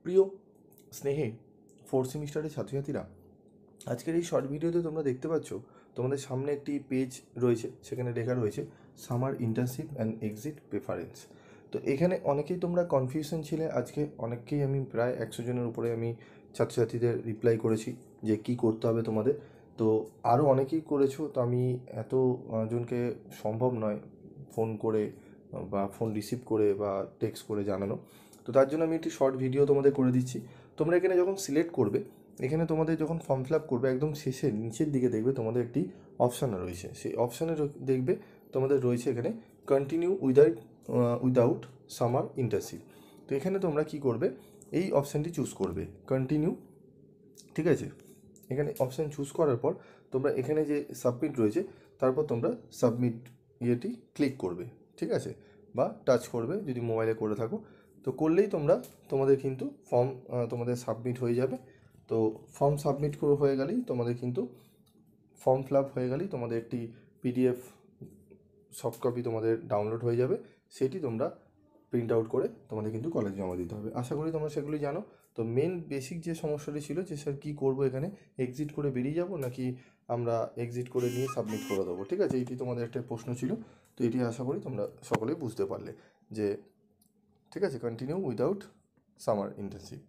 প্রিয় স্নেহে ফোর্থ সেমিস্টারের ছাত্রছাত্রীরা, আজকের এই শর্ট ভিডিওতে তোমরা দেখতে পাচ্ছ তোমাদের সামনে একটি পেজ রয়েছে, সেখানে লেখা রয়েছে summer internship and exit preference. তো এখানে অনেকেই তোমরা কনফিউশন ছিলে। আজকে অনেককেই আমি প্রায় 100 জনের উপরে আমি ছাত্রছাত্রীদের রিপ্লাই করেছি যে কি করতে হবে তোমাদের। তো আরও অনেকেই করেছো, তো আমি এত জনকে সম্ভব নয় ফোন করে বা ফোন রিসিভ করে বা টেক্সট করে জানানো। তো তার জন্য আমি একটি শর্ট ভিডিও তোমাদের করে দিচ্ছি। তোমরা এখানে যখন সিলেক্ট করবে, এখানে তোমাদের যখন ফর্ম ফিল আপ করবে, একদম শেষে নিচের দিকে দেখবে তোমাদের একটি অপশান রয়েছে। সেই অপশানে দেখবে তোমাদের রয়েছে এখানে কন্টিনিউ উইদাউট সামার ইন্টার্নশিপ। তো এখানে তোমরা কি করবে, এই অপশানটি চুজ করবে কন্টিনিউ। ঠিক আছে, এখানে অপশান চুজ করার পর তোমরা এখানে যে সাবমিট রয়েছে, তারপর তোমরা সাবমিট ইয়েটি ক্লিক করবে। ঠিক আছে, বা টাচ করবে যদি মোবাইলে করে থাকো। তো করলেই তোমাদের কিন্তু ফর্ম তোমাদের সাবমিট হয়ে যাবে। তো ফর্ম সাবমিট হয়ে গেলেই তোমাদের কিন্তু ফর্ম ফিল আপ হয়ে গেলেই তোমাদের একটি পিডিএফ সফট কপি তোমাদের ডাউনলোড হয়ে যাবে। সেটি তোমরা প্রিন্ট আউট করে তোমাদের কিন্তু কলেজে জমা দিতে হবে। আশা করি তোমরা সেগুলি জানো। তো মেন বেসিক যে সমস্যাটি ছিল যে স্যার কী করবো, এখানে এক্সিট করে বেরিয়ে যাব নাকি আমরা এক্সিট করে নিয়ে সাবমিট করে দেবো। ঠিক আছে, এইটি তোমাদের একটা প্রশ্ন ছিল। তো এটি আশা করি তোমরা সকলেই বুঝতে পারলে যে ঠিক আছে, কন্টিনিউ উইদাউট সামার ইন্টার্নশিপ।